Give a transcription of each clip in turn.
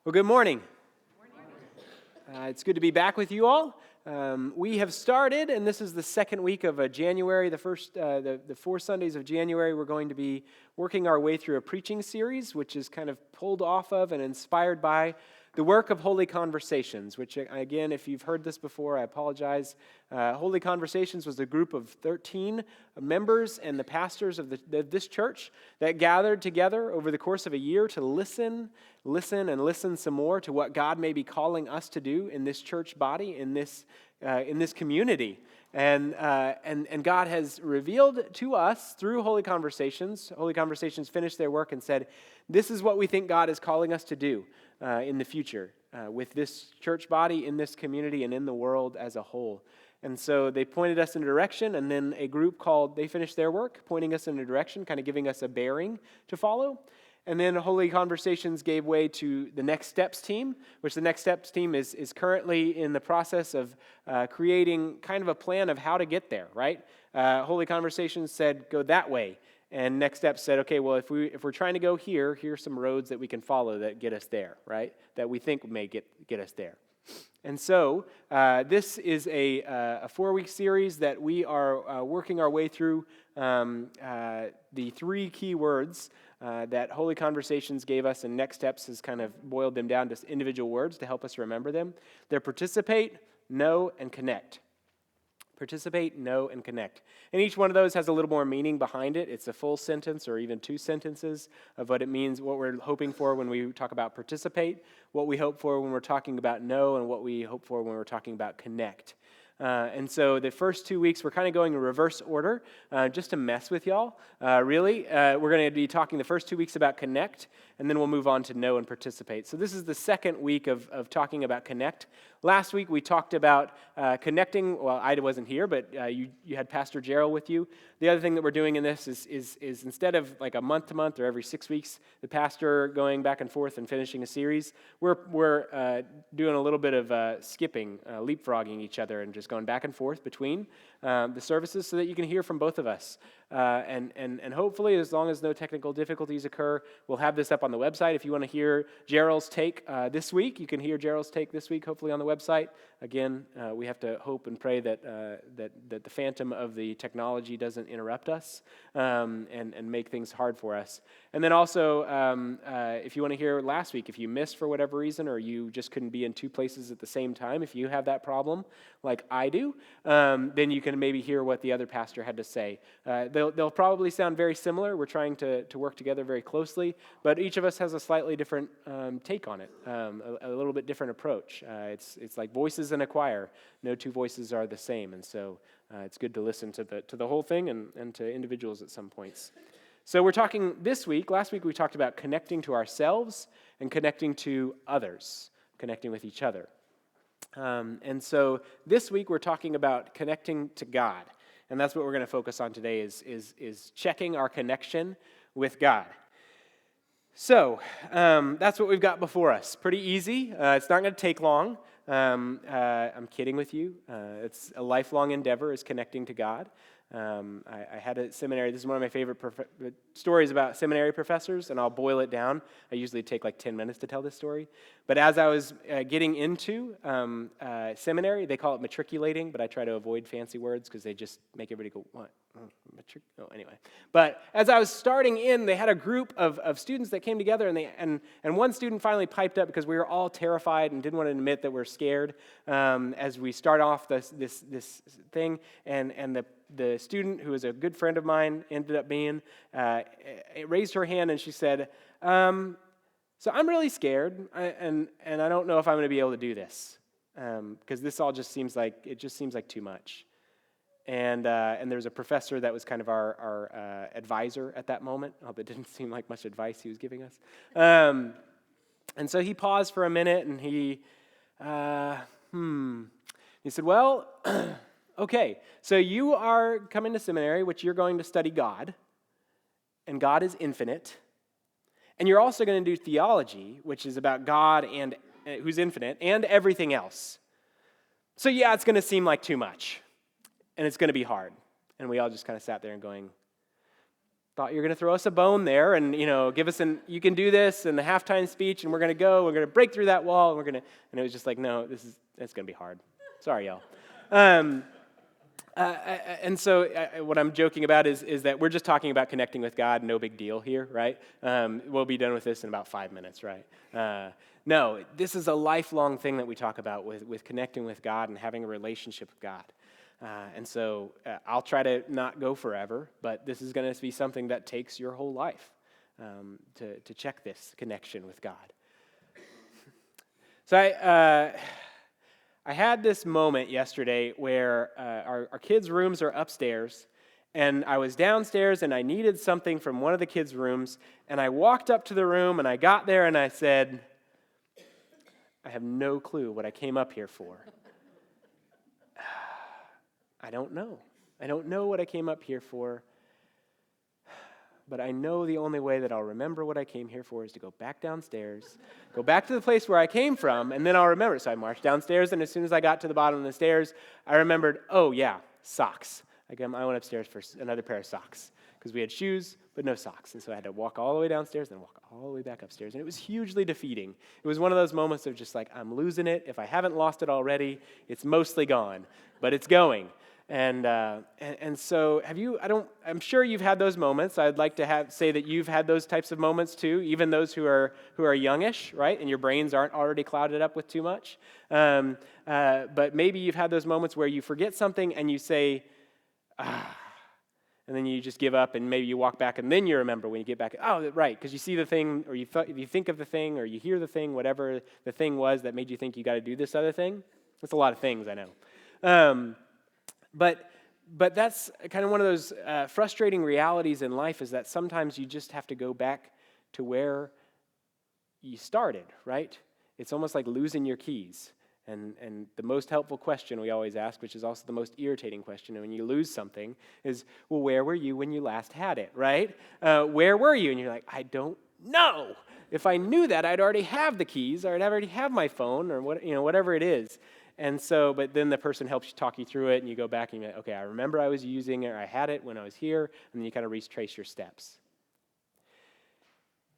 Well, good morning. It's good to be back with you all. We have started, and this is the second week of January. The 4 Sundays of January, we're going to be working our way through a preaching series, which is kind of pulled off of and inspired by the work of Holy Conversations, which, again, if you've heard this before, I apologize. Holy Conversations was a group of 13 members and the pastors of this church that gathered together over the course of a year to listen some more to what God may be calling us to do in this church body, in this community. And God has revealed to us through Holy Conversations. Holy Conversations finished their work and said, this is what we think God is calling us to do in the future with this church body, in this community, and in the world as a whole. And so they pointed us in a direction, and then a group they finished their work, pointing us in a direction, kind of giving us a bearing to follow. And then Holy Conversations gave way to the Next Steps team, which the Next Steps team is currently in the process of creating kind of a plan of how to get there, right? Holy Conversations said, go that way. And Next Steps said, okay, well, if we're trying to go here, here's some roads that we can follow that get us there, right? That we think may get us there. And so this is a 4-week series that we are working our way through the 3 key words that Holy Conversations gave us, and Next Steps has kind of boiled them down to individual words to help us remember them. They're participate, know, and connect. Participate, know, and connect. And each one of those has a little more meaning behind it. It's a full sentence or even 2 sentences of what it means, what we're hoping for when we talk about participate, what we hope for when we're talking about know, and what we hope for when we're talking about connect. And so the first 2 weeks, we're kind of going in reverse order, just to mess with y'all, really. We're going to be talking the first 2 weeks about connect, and then we'll move on to know and participate. So this is the second week of talking about connect. Last week, we talked about connecting. Well, I wasn't here, but you had Pastor Gerald with you. The other thing that we're doing in this is instead of like a month-to-month or every 6 weeks, the pastor going back and forth and finishing a series, we're doing a little bit of skipping, leapfrogging each other, and just going back and forth between the services so that you can hear from both of us. And hopefully, as long as no technical difficulties occur, we'll have this up on the website. If you want to hear Gerald's take this week, you can hear Gerald's take this week, hopefully on the website. Again, we have to hope and pray that the phantom of the technology doesn't interrupt us and make things hard for us. And then also, if you want to hear last week, if you missed for whatever reason, or you just couldn't be in 2 places at the same time, if you have that problem, like I do, then you can maybe hear what the other pastor had to say. They'll probably sound very similar. We're trying to work together very closely, but each of us has a slightly different take on it, a little bit different approach. It's like voices in a choir. No 2 voices are the same, and so it's good to listen to the whole thing and to individuals at some points. So we're talking this week. Last week we talked about connecting to ourselves and connecting to others, connecting with each other. And so this week we're talking about connecting to God. And that's what we're going to focus on today is checking our connection with God. So that's what we've got before us. Pretty easy. It's not going to take long. I'm kidding with you. It's a lifelong endeavor is connecting to God. I had a seminary. This is one of my favorite stories about seminary professors, and I'll boil it down. I usually take like 10 minutes to tell this story. But as I was getting into seminary, they call it matriculating, but I try to avoid fancy words because they just make everybody go, what? Anyway. But as I was starting in, they had a group of students that came together, and one student finally piped up because we were all terrified and didn't want to admit that we're scared as we start off this thing, and the student, who was a good friend of mine, ended up being, raised her hand and she said, so I'm really scared, and I don't know if I'm going to be able to do this, because this all just seems like too much. And there was a professor that was kind of our advisor at that moment. It didn't seem like much advice he was giving us. And so he paused for a minute, and he said, well, okay, so you are coming to seminary, which you're going to study God, and God is infinite, and you're also going to do theology, which is about God and who's infinite, and everything else. So yeah, it's going to seem like too much, and it's going to be hard. And we all just kind of sat there and going, thought you were going to throw us a bone there and, give us you can do this in the halftime speech and we're going to break through that wall and it was just like, no, it's going to be hard. Sorry, y'all. And so what I'm joking about is that we're just talking about connecting with God, no big deal here, right? We'll be done with this in about 5 minutes, right? No, this is a lifelong thing that we talk about with connecting with God and having a relationship with God. And so I'll try to not go forever, but this is going to be something that takes your whole life to check this connection with God. So I had this moment yesterday where our kids' rooms are upstairs, and I was downstairs and I needed something from one of the kids' rooms, and I walked up to the room and I got there and I said, I have no clue what I came up here for. I don't know. I don't know what I came up here for, but I know the only way that I'll remember what I came here for is to go back downstairs, go back to the place where I came from, and then I'll remember. So I marched downstairs, and as soon as I got to the bottom of the stairs, I remembered, oh yeah, socks. I went upstairs for another pair of socks, because we had shoes, but no socks. And so I had to walk all the way downstairs, then walk all the way back upstairs. And it was hugely defeating. It was one of those moments of just like, I'm losing it. If I haven't lost it already, it's mostly gone, but it's going. And so I'm sure you've had those moments. I'd like to say that you've had those types of moments too, even those who are youngish, right? And your brains aren't already clouded up with too much. But maybe you've had those moments where you forget something and you say, and then you just give up and maybe you walk back and then you remember when you get back, oh, right, because you see the thing or you think of the thing or you hear the thing, whatever the thing was that made you think you got to do this other thing. That's a lot of things, I know. But that's kind of one of those frustrating realities in life is that sometimes you just have to go back to where you started, right? It's almost like losing your keys. And the most helpful question we always ask, which is also the most irritating question when you lose something, is, well, where were you when you last had it, right? Where were you? And you're like, I don't know. If I knew that, I'd already have the keys, or I'd already have my phone, or whatever it is. And so, but then the person helps you talk you through it, and you go back and you're like, okay, I remember I was using it, or I had it when I was here, and then you kind of retrace your steps.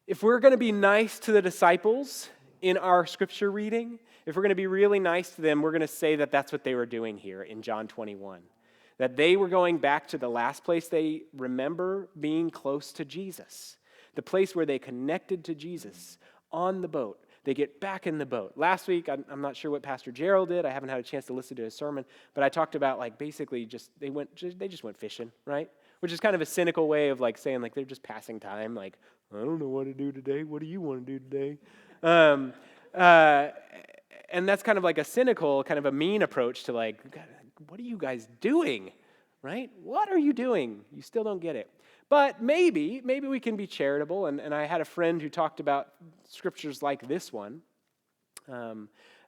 If we're going to be nice to the disciples in our scripture reading, if we're going to be really nice to them, we're going to say that that's what they were doing here in John 21. That they were going back to the last place they remember being close to Jesus, the place where they connected to Jesus on the boat. They get back in the boat. Last week, I'm not sure what Pastor Gerald did. I haven't had a chance to listen to his sermon, but I talked about basically they just went fishing, right? Which is kind of a cynical way of saying they're just passing time. I don't know what to do today. What do you want to do today? And that's kind of a cynical, kind of a mean approach to what are you guys doing, right? What are you doing? You still don't get it. But maybe we can be charitable, and I had a friend who talked about scriptures like this one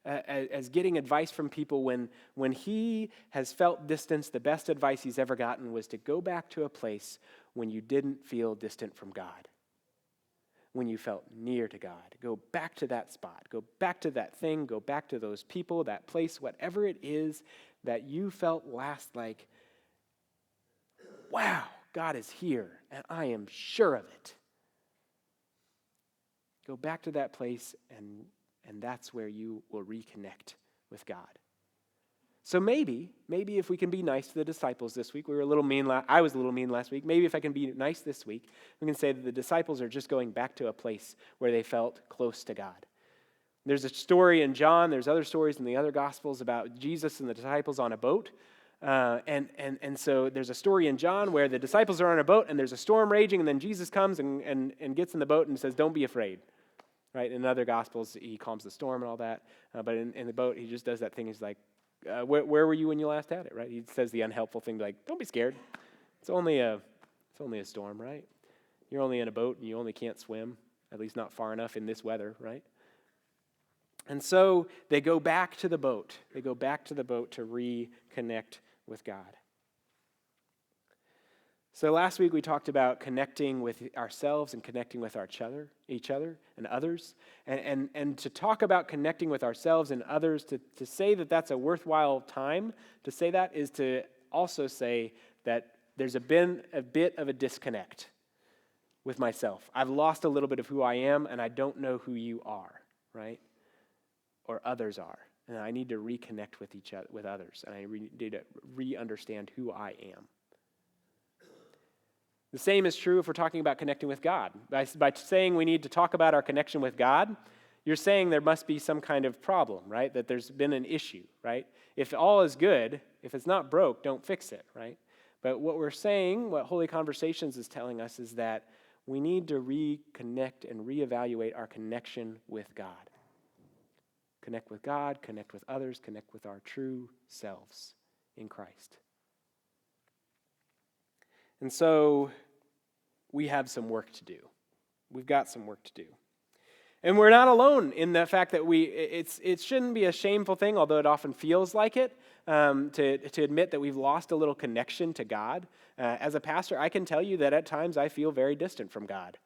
as getting advice from people when he has felt distance. The best advice he's ever gotten was to go back to a place when you didn't feel distant from God, when you felt near to God. Go back to that spot. Go back to that thing. Go back to those people, that place, whatever it is that you felt last wow, God is here, and I am sure of it. Go back to that place, and that's where you will reconnect with God. So maybe if we can be nice to the disciples this week, we were a little mean. I was a little mean last week. Maybe if I can be nice this week, we can say that the disciples are just going back to a place where they felt close to God. There's a story in John. There's other stories in the other Gospels about Jesus and the disciples on a boat. And so there's a story in John where the disciples are on a boat and there's a storm raging, and then Jesus comes and gets in the boat and says, "Don't be afraid." Right? In other Gospels, he calms the storm and all that. But in the boat, he just does that thing. He's like, where were you when you last had it? Right? He says the unhelpful thing, don't be scared. It's only a storm, right? You're only in a boat and you only can't swim, at least not far enough in this weather, right? And so they go back to the boat. They go back to the boat to reconnect with God. So last week we talked about connecting with ourselves and connecting with each other and others. And to talk about connecting with ourselves and others, to say that that's a worthwhile time, to say that is to also say that there's been a bit of a disconnect. with myself. I've lost a little bit of who I am, and I don't know who you are, right? Or others are. And I need to reconnect with each other, with others, and I need to re-understand who I am. The same is true if we're talking about connecting with God. By saying we need to talk about our connection with God, you're saying there must be some kind of problem, right? That there's been an issue, right? If all is good, if it's not broke, don't fix it, right? But what we're saying, what Holy Conversations is telling us, is that we need to reconnect and reevaluate our connection with God. Connect with God, connect with others, connect with our true selves in Christ. And so we have some work to do. We've got some work to do. And we're not alone in the fact that it shouldn't be a shameful thing, although it often feels like it, to admit that we've lost a little connection to God. As a pastor, I can tell you that at times I feel very distant from God.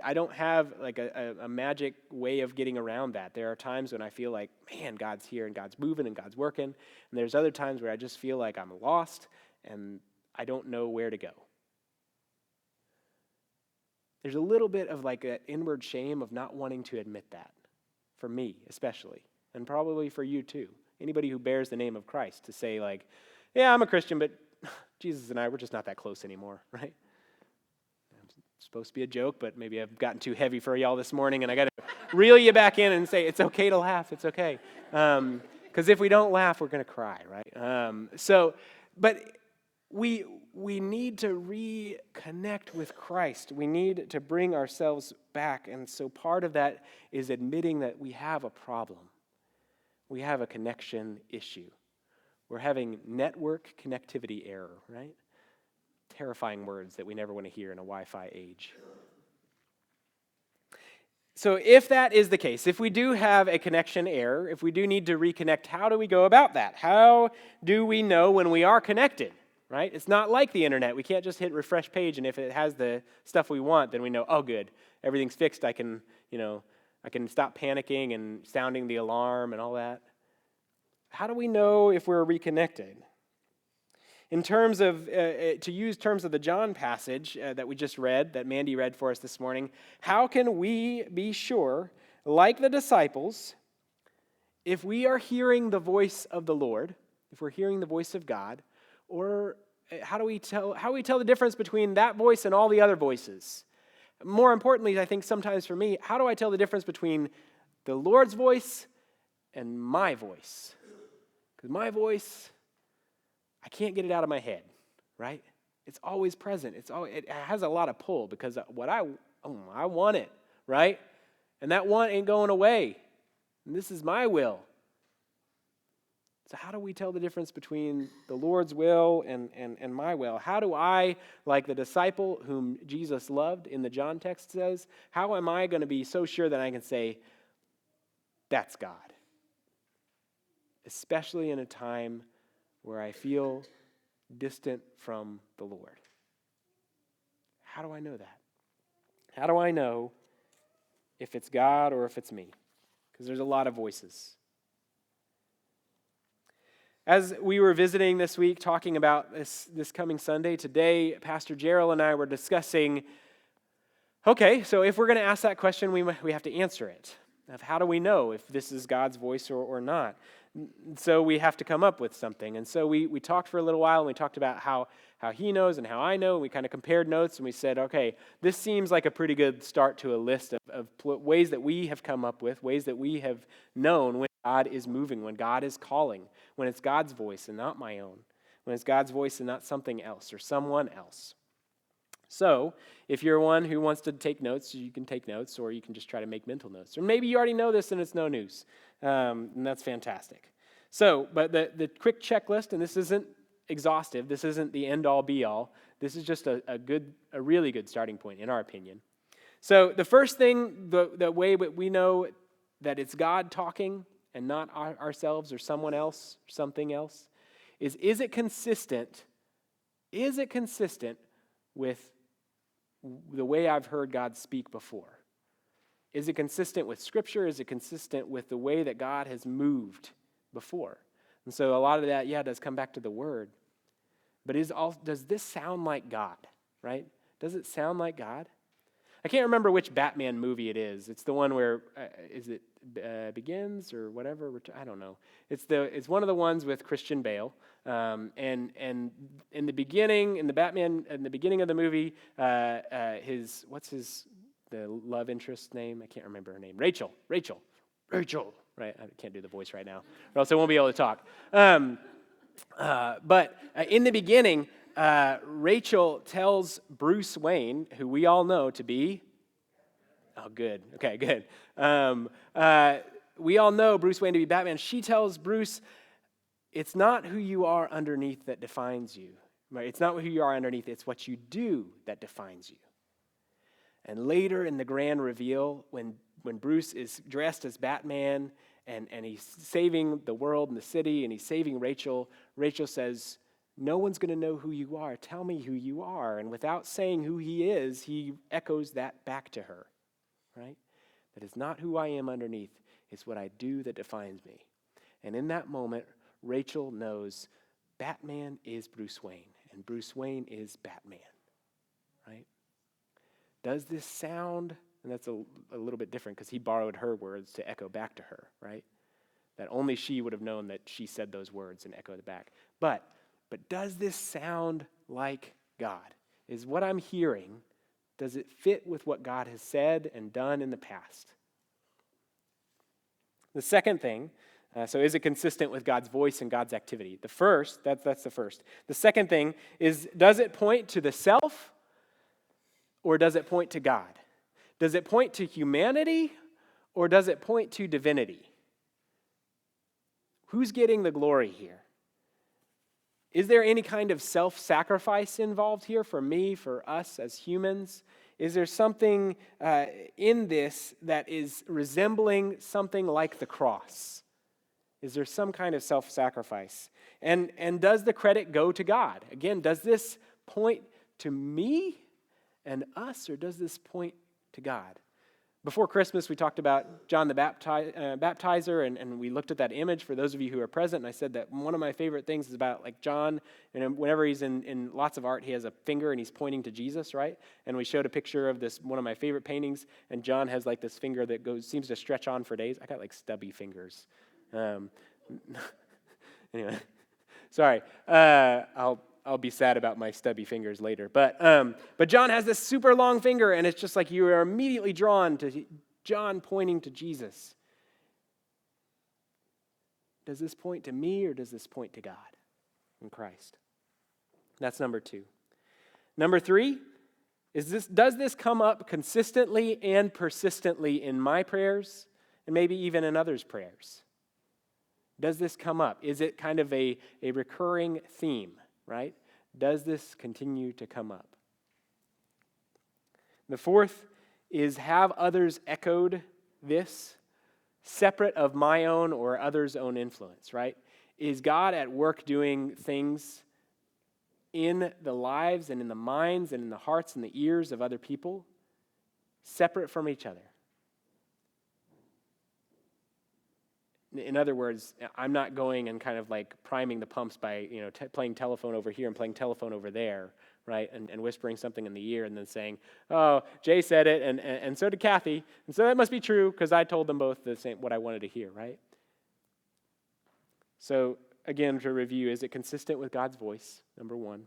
I don't have like a magic way of getting around that. There are times when I feel like, man, God's here and God's moving and God's working. And there's other times where I just feel like I'm lost and I don't know where to go. There's a little bit of like an inward shame of not wanting to admit that, for me especially, and probably for you too. Anybody who bears the name of Christ, to say like, yeah, I'm a Christian, but Jesus and I, we're just not that close anymore, right? It's supposed to be a joke, but maybe I've gotten too heavy for y'all this morning, and I got to reel you back in and say, it's okay to laugh, it's okay. Because if we don't laugh, we're going to cry, right? But we need to reconnect with Christ. We need to bring ourselves back. And so part of that is admitting that we have a problem. We have a connection issue. We're having network connectivity error, right? Terrifying words that we never want to hear in a Wi-Fi age. So if that is the case, if we do have a connection error, if we do need to reconnect, how do we go about that? How do we know when we are connected? Right? It's not like the internet. We can't just hit refresh page, and if it has the stuff we want, then we know, oh, good, everything's fixed. I can stop panicking and sounding the alarm and all that. How do we know if we're reconnected? In terms of, to use terms of the John passage that we just read, that Mandy read for us this morning, how can we be sure, like the disciples, if we are hearing the voice of the Lord, if we're hearing the voice of God, or how do we tell the difference between that voice and all the other voices? More importantly, I think sometimes for me, how do I tell the difference between the Lord's voice and my voice? Because my voice, I can't get it out of my head, right? It's always present. It has a lot of pull because what I want it, right? And that want ain't going away. And this is my will. So how do we tell the difference between the Lord's will and my will? How do I, like the disciple whom Jesus loved in the John text says, how am I going to be so sure that I can say, that's God? Especially in a time where I feel distant from the Lord. How do I know that? How do I know if it's God or if it's me? Because there's a lot of voices. As we were visiting this week, talking about this coming Sunday, today, Pastor Gerald and I were discussing, okay, so if we're going to ask that question, we have to answer it. Of how do we know if this is God's voice or not? So we have to come up with something. And so we talked for a little while, and we talked about how he knows and how I know. And we kind of compared notes, and we said, okay, this seems like a pretty good start to a list of ways that we have come up with, ways that we have known when God is moving, when God is calling, when it's God's voice and not my own, when it's God's voice and not something else or someone else. So, if you're one who wants to take notes, you can take notes, or you can just try to make mental notes. Or maybe you already know this and it's no news, and that's fantastic. So, but the quick checklist, and this isn't exhaustive, this isn't the end-all, be-all, this is just a really good starting point, in our opinion. So, the first thing, the way that we know that it's God talking and not ourselves or someone else, or something else, is it consistent? Is it consistent with the way I've heard God speak before? Is it consistent with Scripture? Is it consistent with the way that God has moved before? And so a lot of that, does come back to the Word. But does this sound like God, right? Does it sound like God? I can't remember which Batman movie it is. It's the one where, is it Begins or whatever? I don't know. It's one of the ones with Christian Bale. And in the beginning, in the beginning of the movie, the love interest name? I can't remember her name. Rachel. Right? I can't do the voice right now, or else I won't be able to talk. But in the beginning, Rachel tells Bruce Wayne, who we all know to be, good. Okay, good. We all know Bruce Wayne to be Batman. She tells Bruce, it's not who you are underneath that defines you. Right? It's not who you are underneath, it's what you do that defines you. And later in the grand reveal, when Bruce is dressed as Batman and he's saving the world and the city and he's saving Rachel, Rachel says, no one's going to know who you are. Tell me who you are. And without saying who he is, he echoes that back to her. Right? That is not who I am underneath. It's what I do that defines me. And in that moment, Rachel knows Batman is Bruce Wayne and Bruce Wayne is Batman. Right? Does this sound, and that's a little bit different because he borrowed her words to echo back to her, right? That only she would have known that she said those words and echoed it back. But does this sound like God? Is what I'm hearing, does it fit with what God has said and done in the past? The second thing, so is it consistent with God's voice and God's activity? The first, that's the first. The second thing is, does it point to the self or does it point to God? Does it point to humanity or does it point to divinity? Who's getting the glory here? Is there any kind of self-sacrifice involved here for me, for us as humans? Is there something in this that is resembling something like the cross? Is there some kind of self-sacrifice? And does the credit go to God? Again, does this point to me and us, or does this point to God? Before Christmas, we talked about John the Baptizer, and we looked at that image for those of you who are present, and I said that one of my favorite things is about like John, and whenever he's in lots of art, he has a finger and he's pointing to Jesus, right? And we showed a picture of this, one of my favorite paintings, and John has like this finger that seems to stretch on for days. I got like stubby fingers. Anyway, sorry. I'll be sad about my stubby fingers later. But John has this super long finger, and it's just like you are immediately drawn to John pointing to Jesus. Does this point to me or does this point to God in Christ? That's number 2. Number 3, does this come up consistently and persistently in my prayers and maybe even in others' prayers? Does this come up? Is it kind of a recurring theme? Right? Does this continue to come up? The fourth is, have others echoed this, separate of my own or others' own influence, right? Is God at work doing things in the lives and in the minds and in the hearts and the ears of other people, separate from each other? In other words, I'm not going and kind of like priming the pumps by, playing telephone over here and playing telephone over there, right? And whispering something in the ear and then saying, oh, Jay said it and so did Kathy. And so that must be true because I told them both the same, what I wanted to hear, right? So again, to review, is it consistent with God's voice, number 1,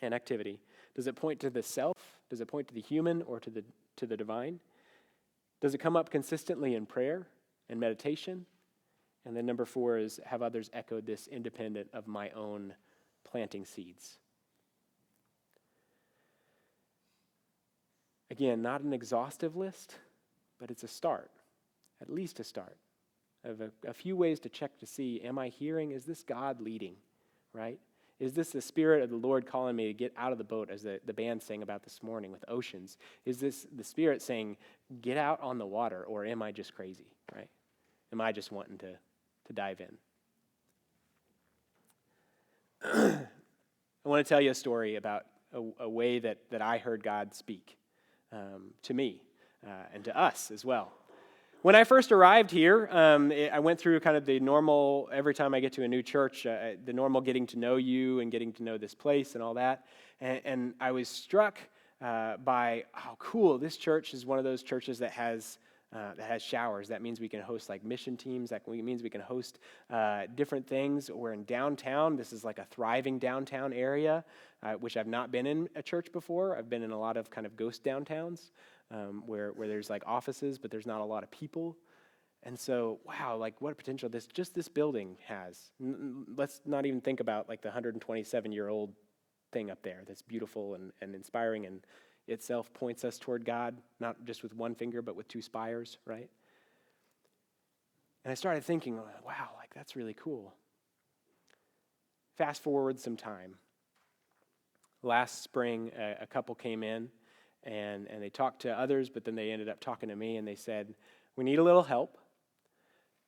and activity? Does it point to the self? Does it point to the human or to the divine? Does it come up consistently in prayer and meditation? And then number 4 is, have others echoed this independent of my own planting seeds? Again, not an exhaustive list, but it's a start, at least a start, of a few ways to check to see, am I hearing, is this God leading, right? Is this the Spirit of the Lord calling me to get out of the boat, as the band sang about this morning with oceans? Is this the Spirit saying, get out on the water, or am I just crazy, right? Am I just wanting to dive in? I want to tell you a story about a way that I heard God speak to me and to us as well. When I first arrived here, I went through kind of the normal, every time I get to a new church, the normal getting to know you and getting to know this place and all that. And I was struck by, oh, cool, this church is one of those churches that has showers. That means we can host like mission teams. That means we can host different things. We're in downtown. This is like a thriving downtown area, which I've not been in a church before. I've been in a lot of kind of ghost downtowns where there's like offices, but there's not a lot of people. And so, wow, like what potential this building has. Let's not even think about like the 127-year-old thing up there that's beautiful and inspiring and itself points us toward God, not just with one finger, but with two spires, right? And I started thinking, wow, like that's really cool. Fast forward some time. Last spring, a couple came in and they talked to others, but then they ended up talking to me and they said, we need a little help.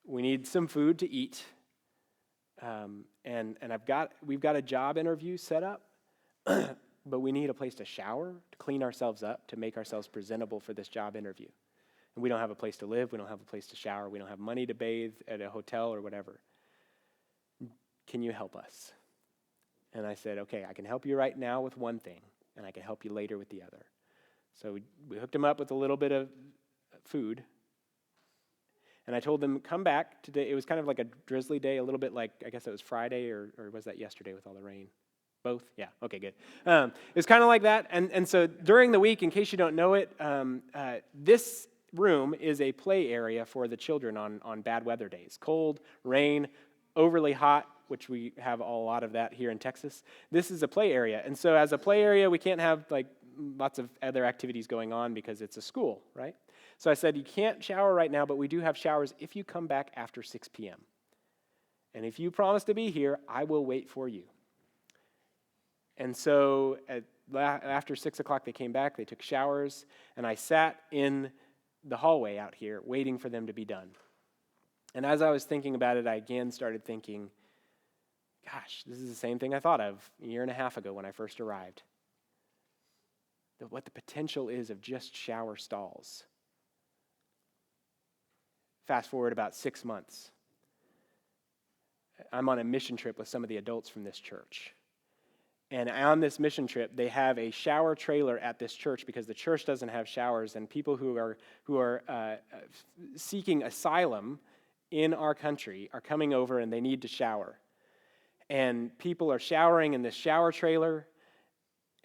We need some food to eat. And we've got a job interview set up. But we need a place to shower, to clean ourselves up, to make ourselves presentable for this job interview. And we don't have a place to live. We don't have a place to shower. We don't have money to bathe at a hotel or whatever. Can you help us? And I said, okay, I can help you right now with one thing, and I can help you later with the other. So we hooked them up with a little bit of food. And I told them, come back today. It was kind of like a drizzly day, a little bit like, I guess it was Friday, or was that yesterday with all the rain? Both? Yeah, okay, good. It was kind of like that. And so during the week, in case you don't know it, this room is a play area for the children on bad weather days. Cold, rain, overly hot, which we have a lot of that here in Texas. This is a play area. And so as a play area, we can't have like lots of other activities going on because it's a school, right? So I said, you can't shower right now, but we do have showers if you come back after 6 p.m. And if you promise to be here, I will wait for you. And so after 6 o'clock, they came back, they took showers, and I sat in the hallway out here waiting for them to be done. And as I was thinking about it, I again started thinking, gosh, this is the same thing I thought of a year and a half ago when I first arrived. What the potential is of just shower stalls. Fast forward about 6 months. I'm on a mission trip with some of the adults from this church. And on this mission trip, they have a shower trailer at this church because the church doesn't have showers, and people who are seeking asylum in our country are coming over and they need to shower. And people are showering in this shower trailer,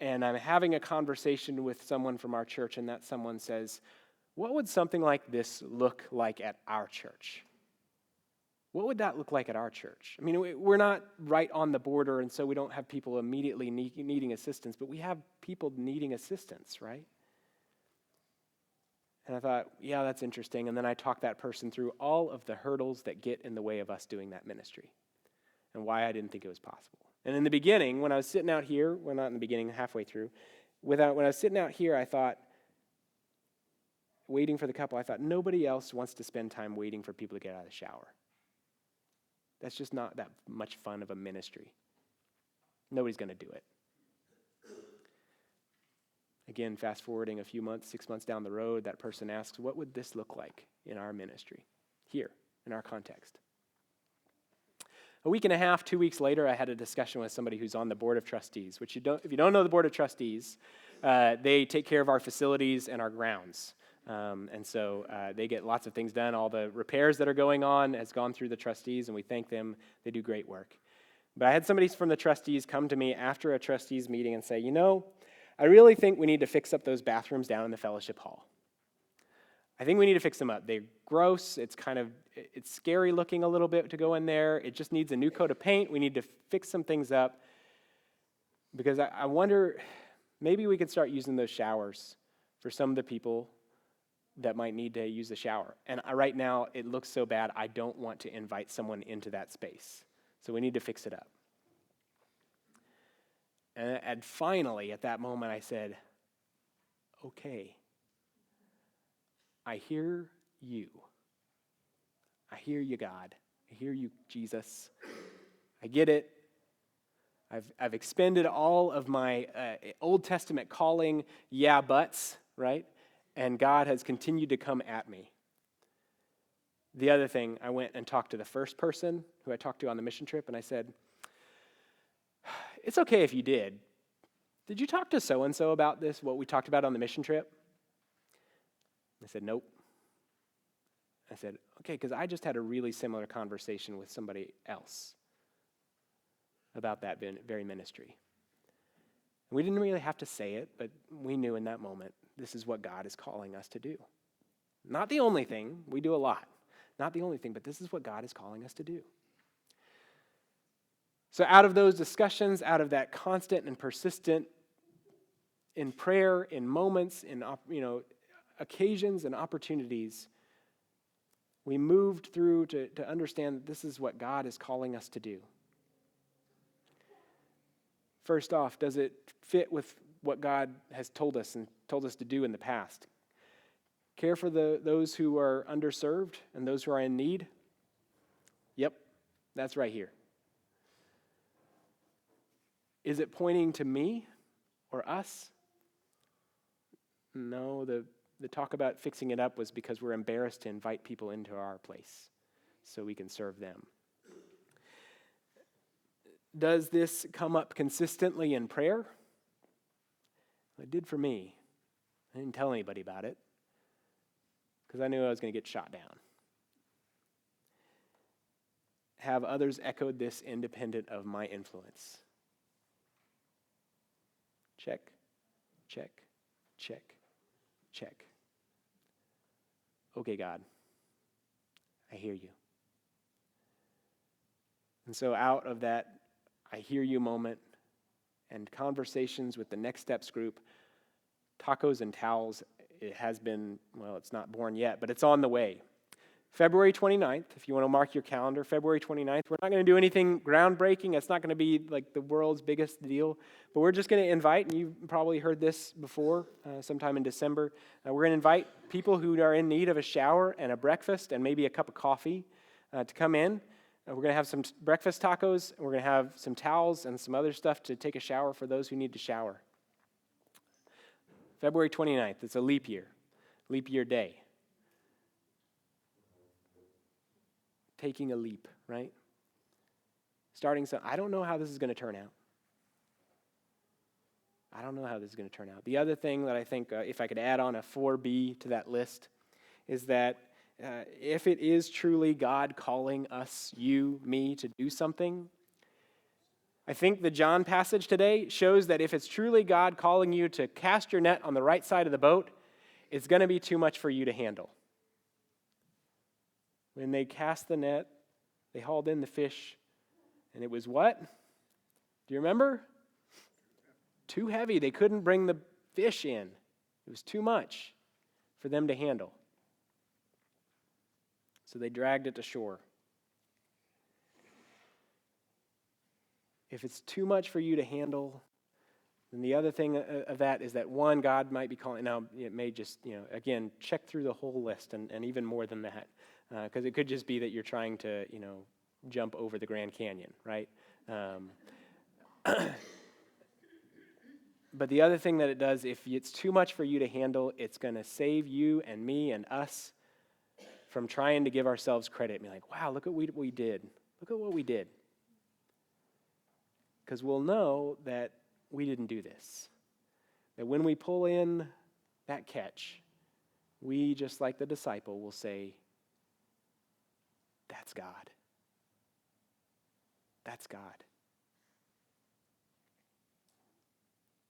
and I'm having a conversation with someone from our church, and that someone says, what would something like this look like at our church? What would that look like at our church? I mean, we're not right on the border, and so we don't have people immediately needing assistance, but we have people needing assistance, right? And I thought, yeah, that's interesting. And then I talked that person through all of the hurdles that get in the way of us doing that ministry and why I didn't think it was possible. And in the beginning, when I was sitting out here, well, not in the beginning, halfway through, when I was sitting out here, I thought, waiting for the couple, I thought, nobody else wants to spend time waiting for people to get out of the shower. That's just not that much fun of a ministry. Nobody's going to do it. Again, fast forwarding a few months, 6 months down the road, that person asks, what would this look like in our ministry, here, in our context? A week and a half, 2 weeks later, I had a discussion with somebody who's on the board of trustees, if you don't know the board of trustees, they take care of our facilities and our grounds. And so they get lots of things done. All the repairs that are going on has gone through the trustees, and we thank them. They do great work. But I had somebody from the trustees come to me after a trustees meeting and say, I really think we need to fix up those bathrooms down in the fellowship hall. I think we need to fix them up. They're gross. It's scary looking a little bit to go in there. It just needs a new coat of paint. We need to fix some things up because I wonder, maybe we could start using those showers for some of the people that might need to use the shower. And right now, it looks so bad, I don't want to invite someone into that space. So we need to fix it up. And finally, at that moment, I said, okay, I hear you. I hear you, God. I hear you, Jesus. I get it. I've expended all of my Old Testament calling yeah buts, right? And God has continued to come at me. The other thing, I went and talked to the first person who I talked to on the mission trip, and I said, it's okay if you did, did you talk to so-and-so about this, what we talked about on the mission trip? They said, nope. I said, okay, because I just had a really similar conversation with somebody else about that very ministry. We didn't really have to say it, but we knew in that moment, this is what God is calling us to do. Not the only thing, we do a lot. Not the only thing, but this is what God is calling us to do. So out of those discussions, out of that constant and persistent in prayer, in moments, in occasions and opportunities, we moved through to understand that this is what God is calling us to do. First off, does it fit with what God has told us to do in the past? Care for those who are underserved and those who are in need? Yep, that's right here. Is it pointing to me or us? No, the talk about fixing it up was because we're embarrassed to invite people into our place so we can serve them. Does this come up consistently in prayer? It did for me. I didn't tell anybody about it because I knew I was going to get shot down. Have others echoed this independent of my influence? Check, check, check, check. Okay, God, I hear you. And so out of that I hear you moment and conversations with the Next Steps group, tacos and towels, it has been, it's not born yet, but it's on the way. February 29th, if you want to mark your calendar, February 29th, we're not going to do anything groundbreaking. It's not going to be like the world's biggest deal, but we're just going to invite, and you've probably heard this before, sometime in December, we're going to invite people who are in need of a shower and a breakfast and maybe a cup of coffee to come in. We're going to have some breakfast tacos, and we're going to have some towels and some other stuff to take a shower for those who need to shower. February 29th, it's a leap year day. Taking a leap, right? I don't know how this is going to turn out. The other thing that I think, if I could add on a 4B to that list, is that if it is truly God calling us, you, me, to do something, I think the John passage today shows that if it's truly God calling you to cast your net on the right side of the boat, it's going to be too much for you to handle. When they cast the net, they hauled in the fish, and it was what? Do you remember? Too heavy. They couldn't bring the fish in. It was too much for them to handle. So they dragged it to shore. If it's too much for you to handle, then the other thing of that is that, one, God might be calling. Now, it may just, again, check through the whole list and even more than that. Because it could just be that you're trying to, jump over the Grand Canyon, right? But the other thing that it does, if it's too much for you to handle, it's going to save you and me and us from trying to give ourselves credit and be like, wow, look at what we did. Look at what we did. Because we'll know that we didn't do this. That when we pull in that catch, we, just like the disciple, will say, that's God. That's God.